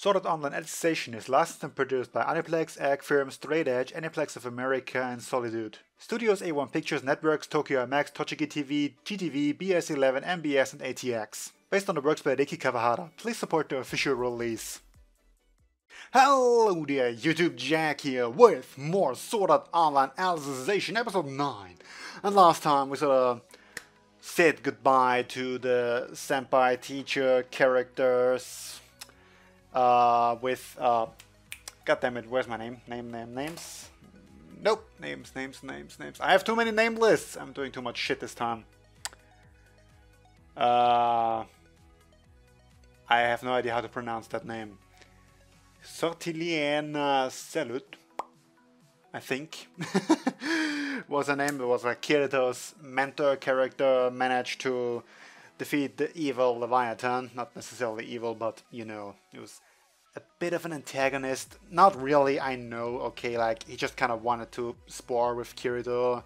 Sword Art Online Alicization is licensed and produced by Aniplex, Egg Firm, Straight Edge, Aniplex of America, and Solitude. Studios A1 Pictures Networks, Tokyo MX, Tochigi TV, GTV, BS11, MBS, and ATX. Based on the works by Riki Kawahara. Please support the official release. Hello there, YouTube Jack here with more Sword Art Online Alicization episode 9. And last time we sort of said goodbye to the senpai teacher characters with goddammit, where's my name? Names? Nope, names. I have too many name lists. I'm doing too much shit this time. I have no idea how to pronounce that name. Sortiliana Salut, I think, was her name. It was like Kirito's mentor character, managed to defeat the evil Leviathan. Not necessarily evil, but you know, he was a bit of an antagonist. Not really, I know, okay, like he just kind of wanted to spar with Kirito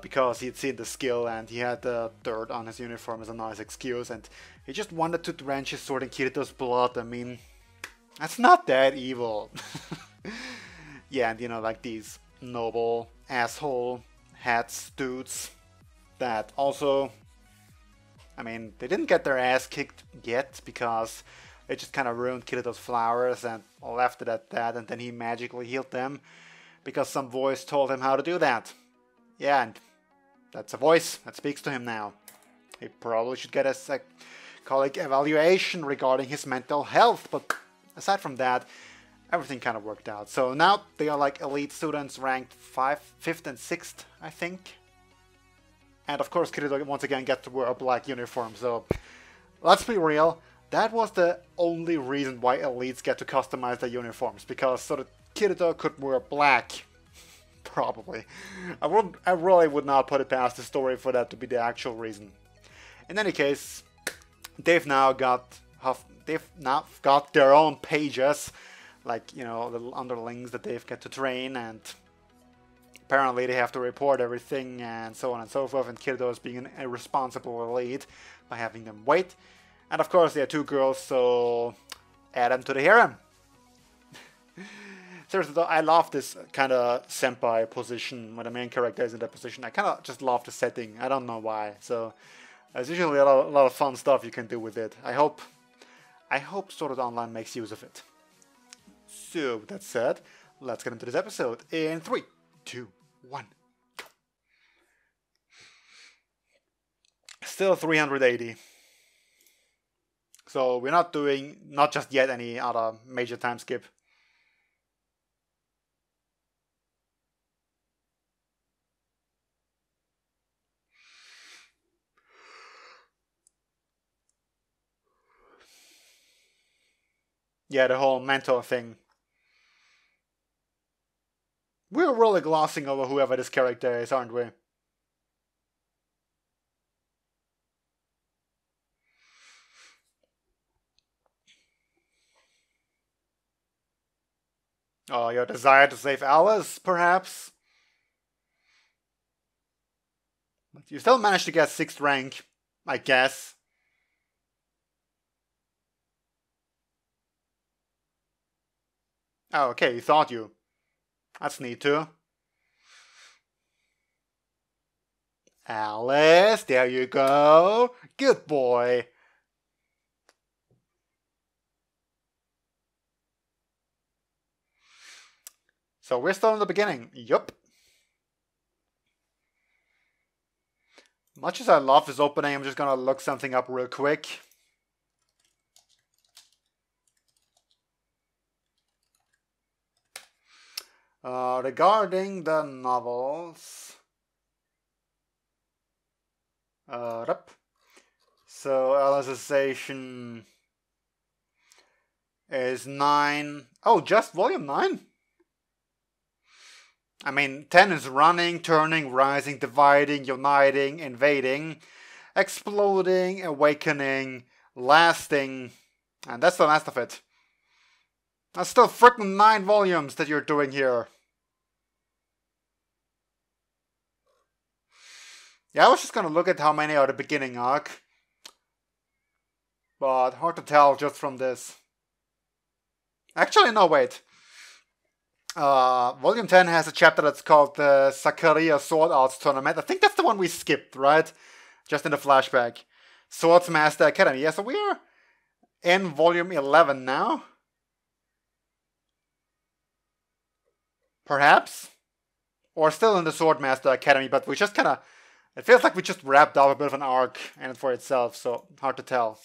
because he'd seen the skill and he had the dirt on his uniform as a nice excuse, and he just wanted to drench his sword in Kirito's blood. I mean, that's not that evil. Yeah, and you know, like these noble asshole hats dudes that also, I mean, they didn't get their ass kicked yet because they just kind of ruined Kirito's flowers and left it at that, and then he magically healed them because some voice told him how to do that. Yeah, and that's a voice that speaks to him now. He probably should get a psychological evaluation regarding his mental health, but aside from that, everything kind of worked out. So now they are like elite students ranked 5th and 6th, I think. And of course Kirito once again gets to wear a black uniform, so let's be real, that was the only reason why elites get to customize their uniforms, because so that Kirito could wear black. Probably. I really would not put it past the story for that to be the actual reason. In any case, they've now got their own pages, like, you know, little underlings that they've got to train, and apparently they have to report everything and so on and so forth, and Kirito is being an irresponsible elite by having them wait. And of course they are 2 girls, so add them to the harem. Seriously though, I love this kind of senpai position when the main character is in that position. I kind of just love the setting. I don't know why. So there's usually a lot of fun stuff you can do with it. I hope Sword Art Online makes use of it. So with that said, let's get into this episode in 3, 2, 1. Still 380. So we're not doing, not just yet, any other major time skip. Yeah, the whole mentor thing. We're really glossing over whoever this character is, aren't we? Oh, your desire to save Alice, perhaps? But you still managed to get 6th rank, I guess. Oh, okay, you thought you. That's neat too. Alice, there you go. Good boy. So we're still in the beginning. Yup. Much as I love this opening, I'm just gonna look something up real quick. Regarding the novels. So Alicization is 9. Oh, just volume 9? I mean, 10 is running, turning, rising, dividing, uniting, invading, exploding, awakening, lasting, and that's the last of it. That's still frickin' 9 volumes that you're doing here. Yeah, I was just gonna look at how many are the beginning arc, but hard to tell just from this. Actually, no, wait. Volume 10 has a chapter that's called the Sakarya Sword Arts Tournament. I think that's the one we skipped, right? Just in the flashback. Swordsmaster Academy. Yeah, so we're in volume 11 now. Perhaps. Or still in the Swordmaster Academy, but we just kind of... It feels like we just wrapped up a bit of an arc in it for itself, so hard to tell.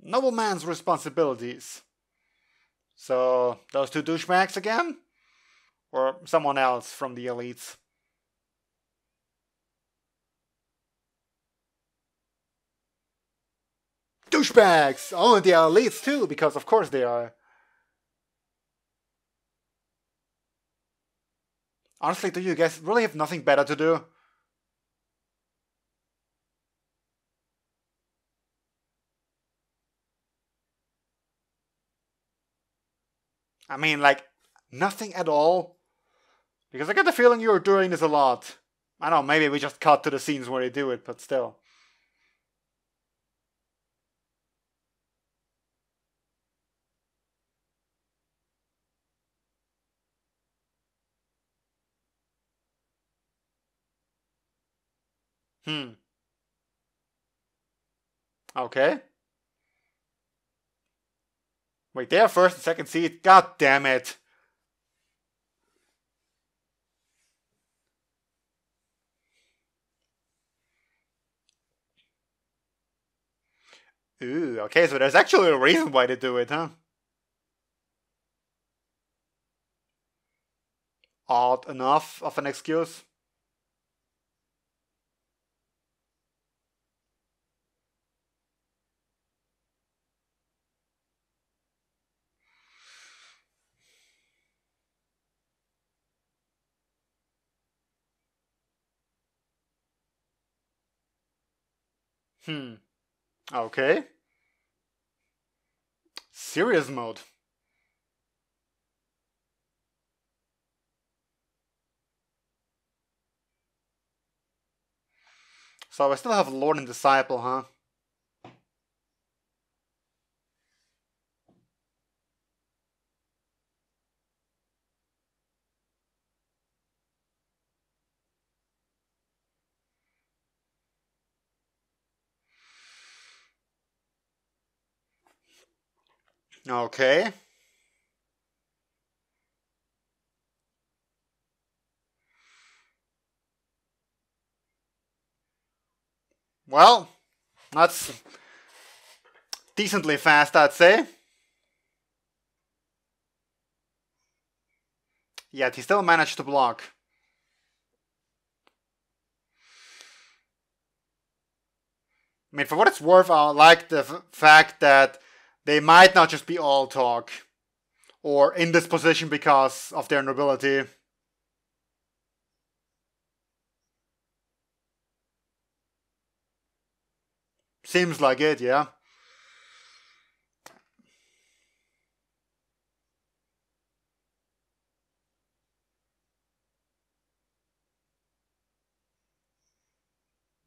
Nobleman's responsibilities. So, those two douchebags again? Or someone else from the elites? Douchebags! Oh, and they are elites too, because of course they are. Honestly, do you guys really have nothing better to do? I mean, like, nothing at all? Because I get the feeling you're doing this a lot. I don't know, maybe we just cut to the scenes where they do it, but still. Okay. Wait, they're first and second seed? God damn it. Ooh, okay, so there's actually a reason why they do it, huh? Odd enough of an excuse. Okay. Serious mode. So I still have Lord and Disciple, huh? Okay. Well, that's decently fast, I'd say. Yet he still managed to block. I mean, for what it's worth, I like the fact that they might not just be all talk. Or in this position because of their nobility. Seems like it, yeah.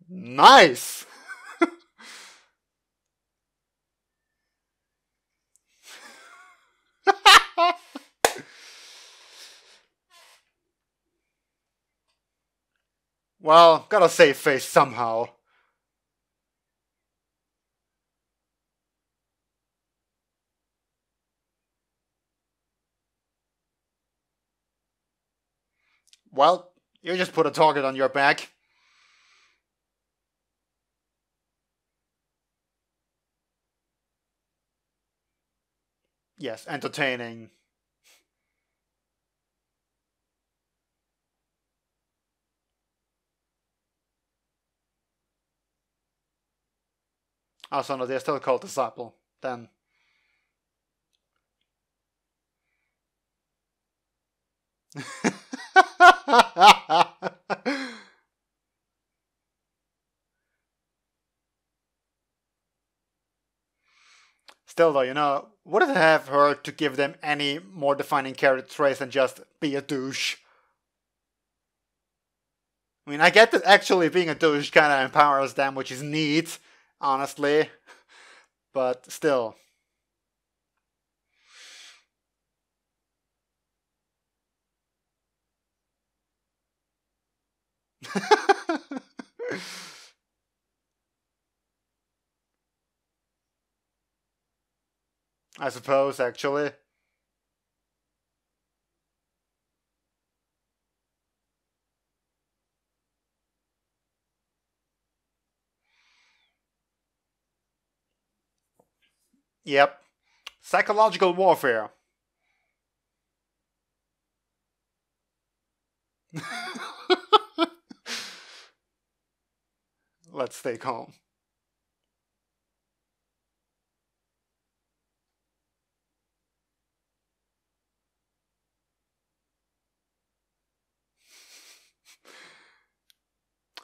Nice! Well, gotta save face somehow. Well, you just put a target on your back. Yes, entertaining. Also, no, they're still called Disciple. Then. Still though, you know, would it have hurt to give them any more defining character traits than just be a douche? I mean, I get that actually being a douche kind of empowers them, which is neat. honestly, but still. I suppose, actually. Yep. Psychological warfare. Let's stay calm.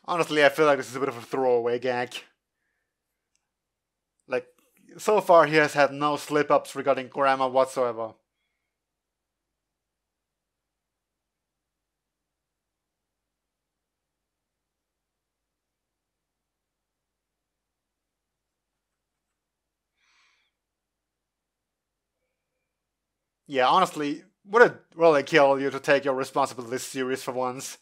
Honestly, I feel like this is a bit of a throwaway gag. Like, so far he has had no slip-ups regarding grammar whatsoever. Yeah, honestly, would it really kill you to take your responsibilities serious for once?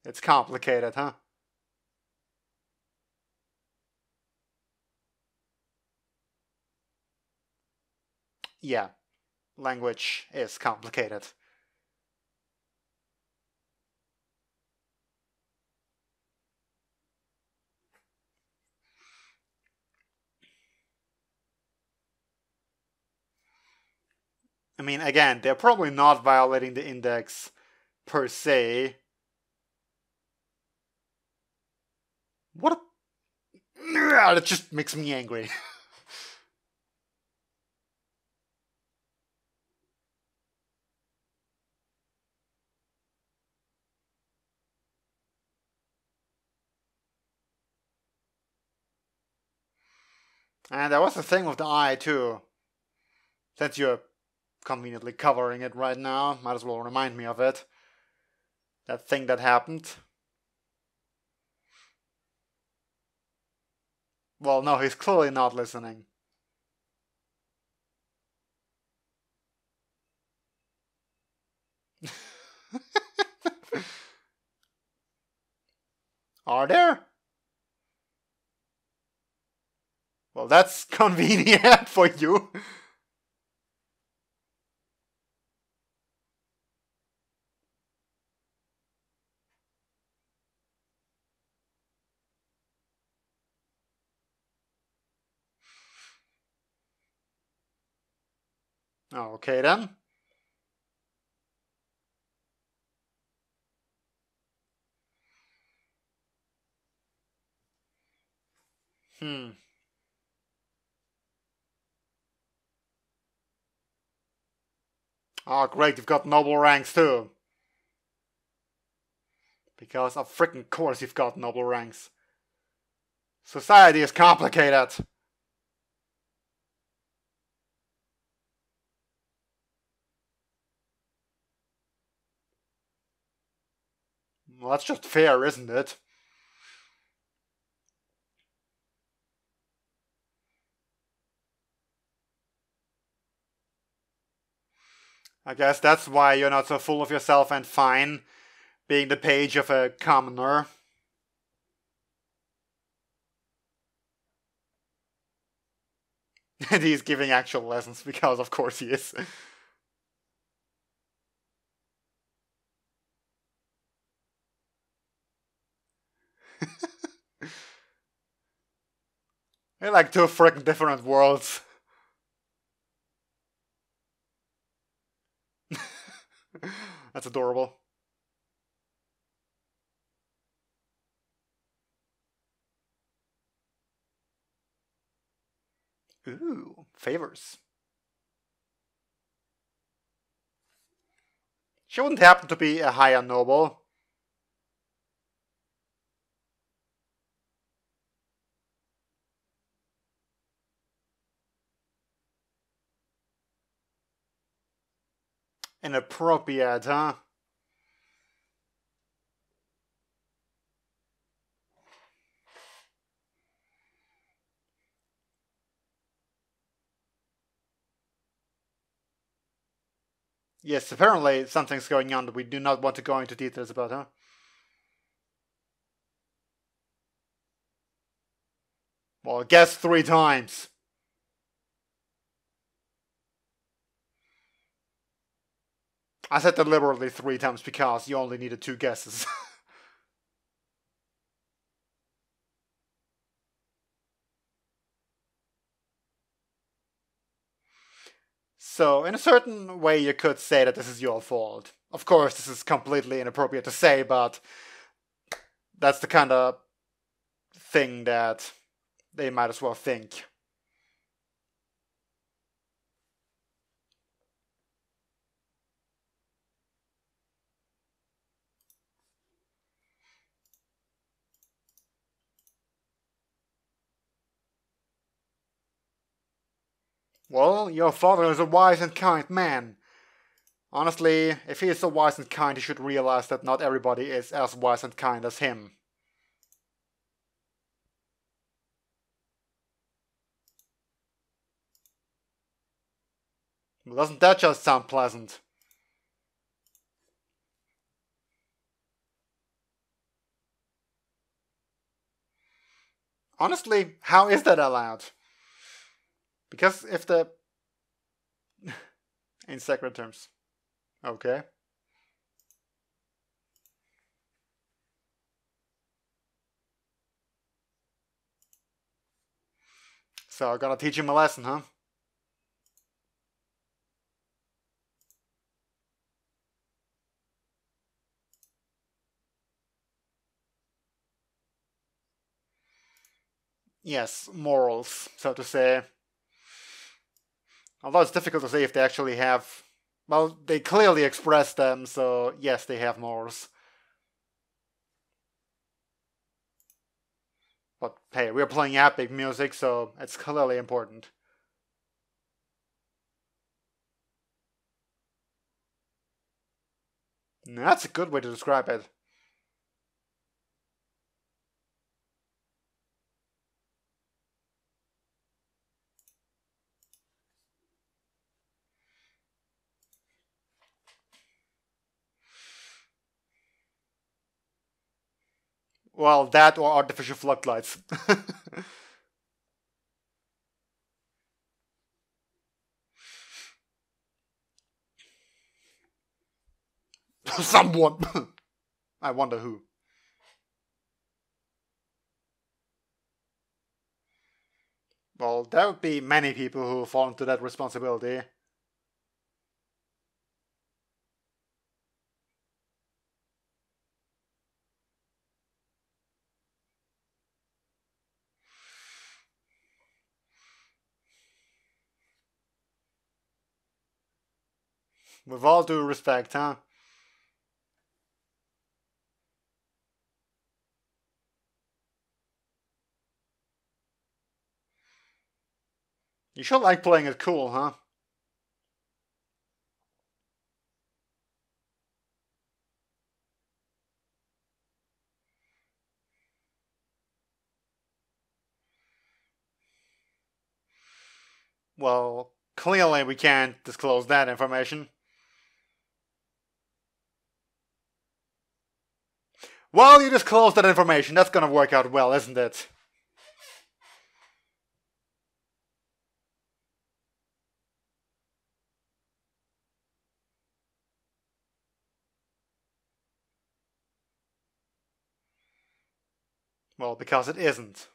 It's complicated, huh? Yeah, language is complicated. I mean, again, they're probably not violating the index per se. What a... That just makes me angry. And that was the thing with the eye, too. Since you're conveniently covering it right now, might as well remind me of it. That thing that happened. Well, no, he's clearly not listening. Are there? Well, that's convenient for you. Okay then. Hmm. Oh, great, you've got noble ranks too. Because of freaking course you've got noble ranks. Society is complicated. Well, that's just fair, isn't it? I guess that's why you're not so full of yourself and fine, being the page of a commoner. And he's giving actual lessons, because of course he is. They're like two freaking different worlds. That's adorable. Ooh, favors. She wouldn't happen to be a higher noble. Inappropriate, huh? Yes, apparently something's going on that we do not want to go into details about, huh? Well, guess 3 times. I said deliberately 3 times because you only needed 2 guesses. So, in a certain way, you could say that this is your fault. Of course, this is completely inappropriate to say, but that's the kind of thing that they might as well think. Well, your father is a wise and kind man. Honestly, if he is so wise and kind, he should realize that not everybody is as wise and kind as him. Doesn't that just sound pleasant? Honestly, how is that allowed? Because if the... in sacred terms. Okay. So I gotta teach him a lesson, huh? Yes, morals, so to say. Although it's difficult to say if they actually have... Well, they clearly express them, so yes, they have morals. But hey, we're playing epic music, so it's clearly important. That's a good way to describe it. Well, that or artificial floodlights. Someone. I wonder who. Well, there would be many people who fall into that responsibility. With all due respect, huh? You should like playing it cool, huh? Well, clearly we can't disclose that information. Well, you disclose that information. That's gonna work out well, isn't it? Well, because it isn't.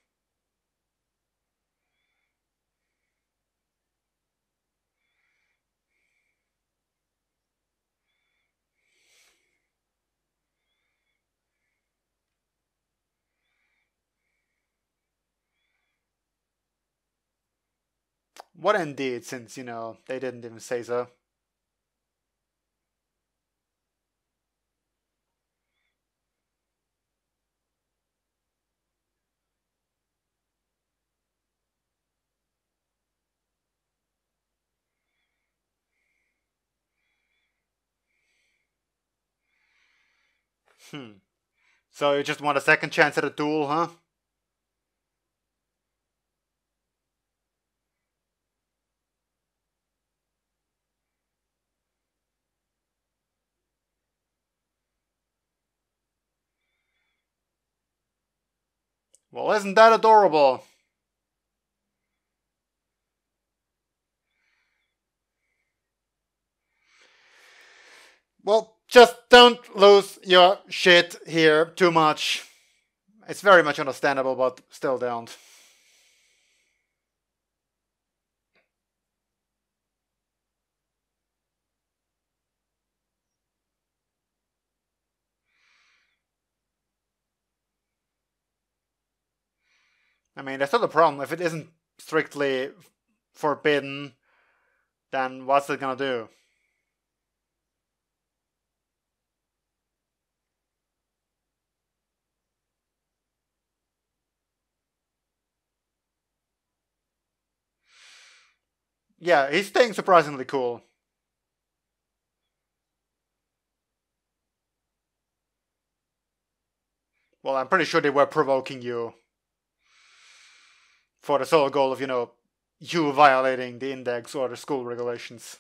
What indeed, since, they didn't even say so. So you just want a second chance at a duel, huh? Well, isn't that adorable? Well, just don't lose your shit here too much. It's very much understandable, but still don't. I mean, that's not a problem. If it isn't strictly forbidden, then what's it gonna do? Yeah, he's staying surprisingly cool. Well, I'm pretty sure they were provoking you for the sole goal of, you violating the index or the school regulations.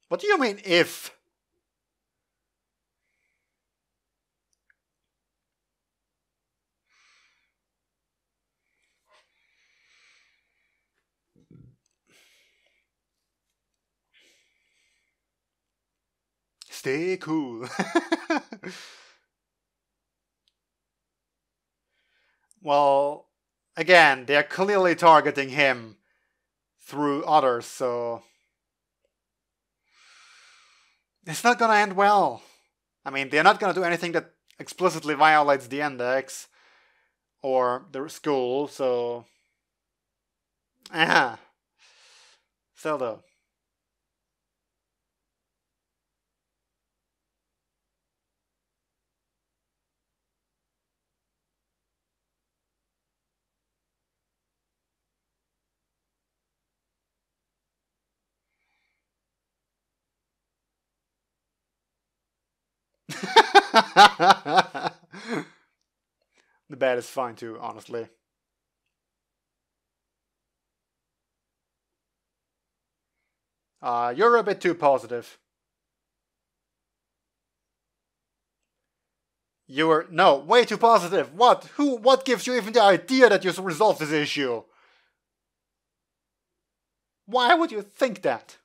What do you mean, if? Stay cool. Well, again, they're clearly targeting him through others, so it's not gonna end well. I mean, they're not gonna do anything that explicitly violates the index or the school, so still though. The bed is fine too, honestly. You're a bit too positive. You're way too positive. What? Who? What gives you even the idea that you resolve this issue? Why would you think that?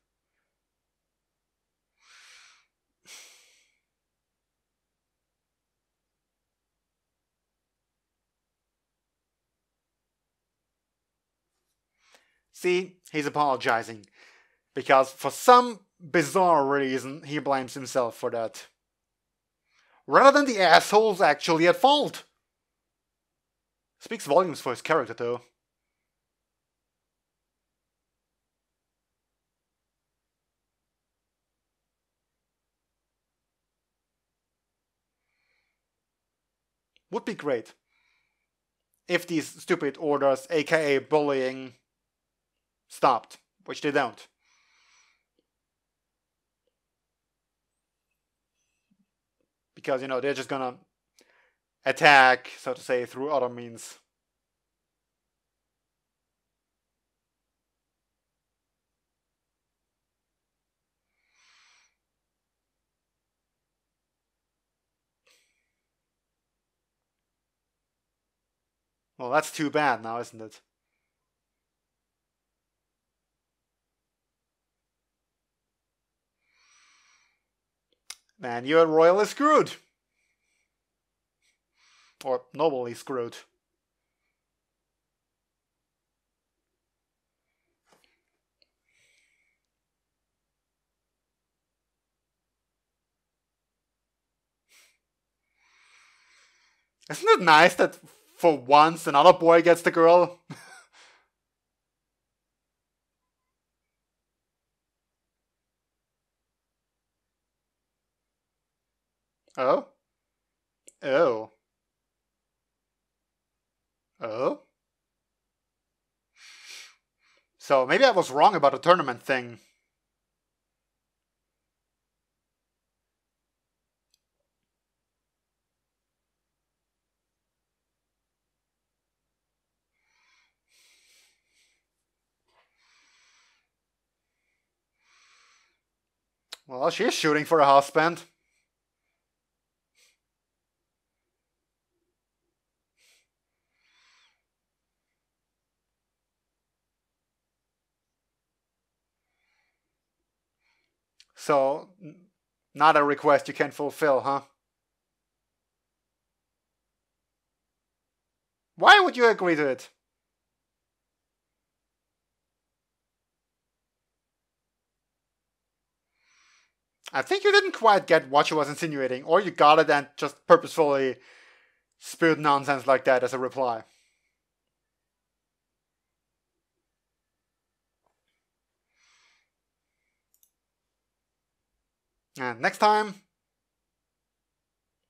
See, he's apologizing. Because for some bizarre reason, he blames himself for that. Rather than the assholes actually at fault. Speaks volumes for his character, though. Would be great if these stupid orders, aka bullying, stopped, which they don't. Because, they're just gonna attack, so to say, through other means. Well, that's too bad now, isn't it? Man, you're royally screwed. Or nobly screwed. Isn't it nice that for once another boy gets the girl? Oh? Oh. Oh? So maybe I was wrong about the tournament thing. Well, she's shooting for a husband. So, not a request you can fulfill, huh? Why would you agree to it? I think you didn't quite get what she was insinuating, or you got it and just purposefully spewed nonsense like that as a reply. And next time,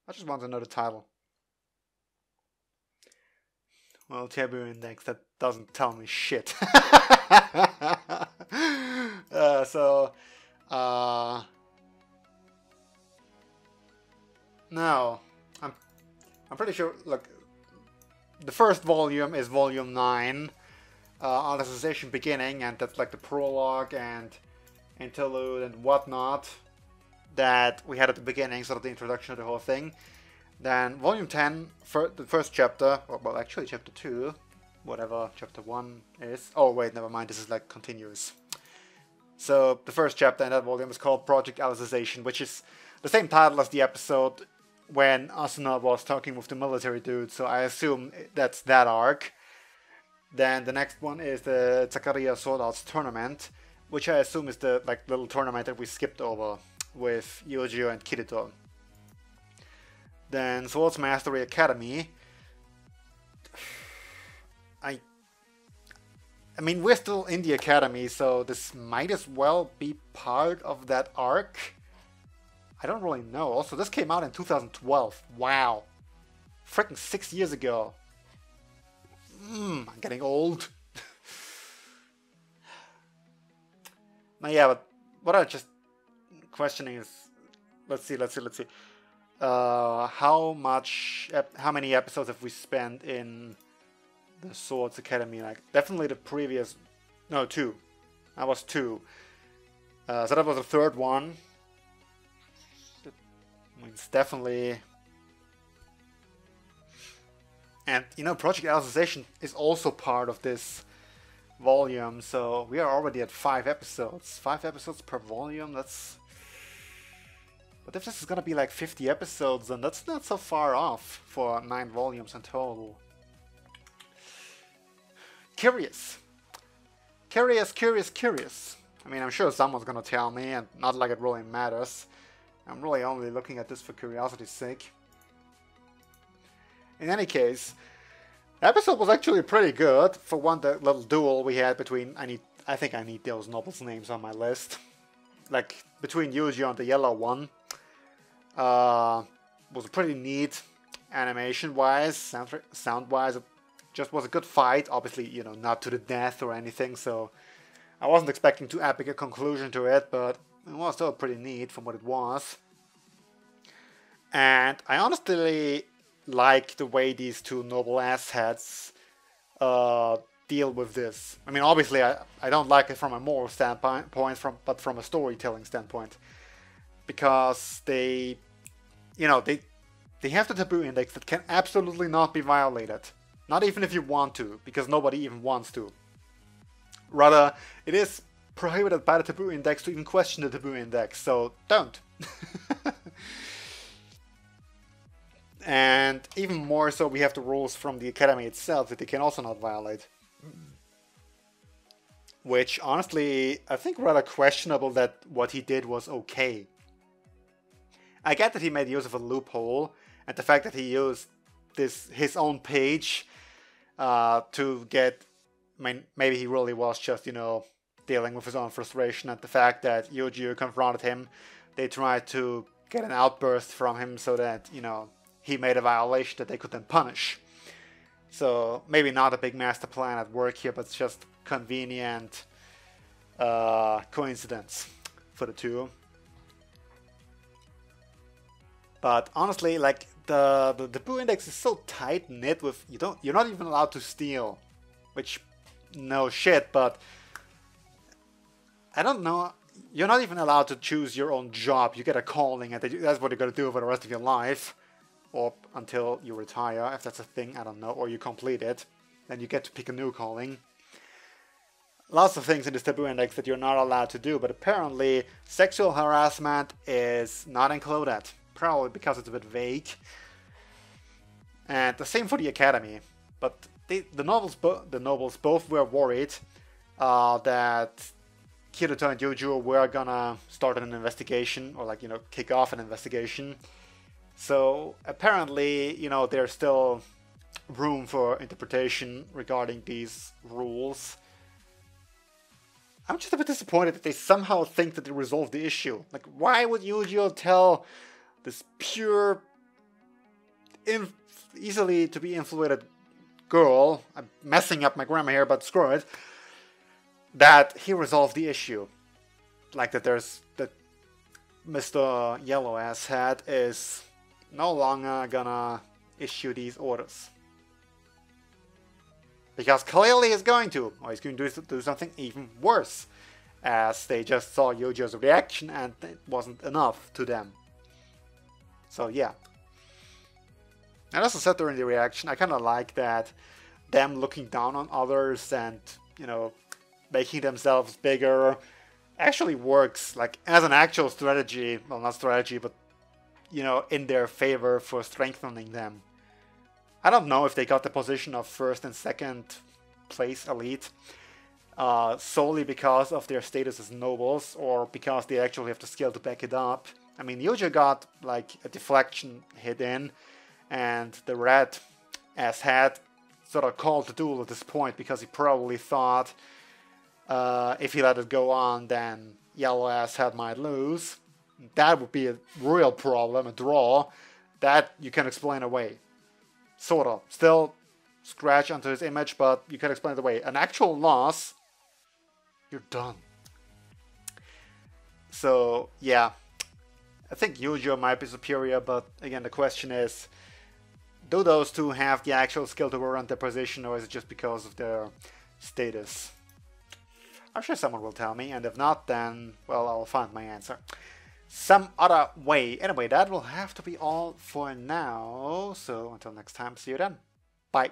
I just want to know the title. Well, Taboo Index, that doesn't tell me shit. No, I'm pretty sure. Look, the first volume is volume 9, Alicization beginning, and that's like the prologue and interlude and whatnot that we had at the beginning, sort of the introduction of the whole thing. Then volume 10, the first chapter, well actually chapter 2, whatever chapter 1 is. Oh wait, never mind, this is like continuous. So the first chapter in that volume is called Project Alicization, which is the same title as the episode when Asuna was talking with the military dude, so I assume that's that arc. Then the next one is the Zakaria Sword Arts Tournament, which I assume is the like little tournament that we skipped over with Yojo and Kirito. Then Swords Mastery Academy. I mean, we're still in the academy, so this might as well be part of that arc. I don't really know. Also, this came out in 2012. Wow. Freaking 6 years ago. I'm getting old. Now, yeah, but what I'm just questioning is... Let's see. How many episodes have we spent in the Swords Academy? Like, definitely the previous... No, 2. That was 2. So that was the third one. I mean, it's definitely... And, you know, Project Alicization is also part of this volume, so we are already at 5 episodes. 5 episodes per volume, that's... But if this is gonna be like 50 episodes, then that's not so far off for 9 volumes in total. Curious. I mean, I'm sure someone's gonna tell me, and not like it really matters. I'm really only looking at this for curiosity's sake. In any case, the episode was actually pretty good. For one, the little duel we had between... I think I need those nobles' names on my list. Like, between Yuji and the yellow one. Was pretty neat animation-wise, sound-wise. It just was a good fight. Obviously, you know, not to the death or anything, so... I wasn't expecting too epic a conclusion to it, but it was still pretty neat from what it was. And I honestly like the way these two noble assheads deal with this. I mean, obviously, I don't like it from a moral standpoint, but from a storytelling standpoint. Because they, you know, they have the taboo index that can absolutely not be violated. Not even if you want to, because nobody even wants to. Rather, it is prohibited by the taboo index to even question the taboo index, so don't. And even more so, we have the rules from the academy itself that they can also not violate. Which, honestly, I think rather questionable that what he did was okay. I get that he made use of a loophole, and the fact that he used his own page to get... I mean, maybe he really was just, you know, dealing with his own frustration, and the fact that Yuji confronted him, they tried to get an outburst from him so that, you know, he made a violation that they could then punish. So maybe not a big master plan at work here, but it's just convenient coincidence for the two. But honestly, like the Taboo index is so tight knit with you're not even allowed to steal, which no shit, but I don't know. You're not even allowed to choose your own job. You get a calling, and that's what you're gonna do for the rest of your life, or until you retire, if that's a thing. I don't know, or you complete it, then you get to pick a new calling. Lots of things in this Taboo index that you're not allowed to do, but apparently sexual harassment is not included. Probably because it's a bit vague. And the same for the Academy. But the nobles both were worried that Kirito and Yuju were gonna start an investigation, or like, you know, kick off an investigation. So apparently, you know, there's still room for interpretation regarding these rules. I'm just a bit disappointed that they somehow think that they resolved the issue. Like, why would Yuju tell this pure, easily to be influenced girl, I'm messing up my grammar here, but screw it, that he resolved the issue? Like that Mr. Yellow Ass Hat is no longer gonna issue these orders. Because clearly he's going to, or he's going to do something even worse, as they just saw Yuju's reaction and it wasn't enough to them. So yeah. And as I said during the reaction, I kind of like that them looking down on others and, you know, making themselves bigger actually works, like, as an actual strategy. Well, not strategy, but, you know, in their favor for strengthening them. I don't know if they got the position of first and second place elite solely because of their status as nobles, or because they actually have the skill to back it up. I mean, Yuja got like a deflection hit in, and the red ass hat sort of called the duel at this point because he probably thought if he let it go on, then yellow ass hat might lose. That would be a real problem, a draw that you can explain away. Sort of. Still scratch onto his image, but you can explain it away. An actual loss, you're done. So, yeah. I think Yujo might be superior, but again, the question is, do those two have the actual skill to warrant their position, or is it just because of their status? I'm sure someone will tell me, and if not, then, well, I'll find my answer some other way. Anyway, that will have to be all for now. So until next time, see you then. Bye.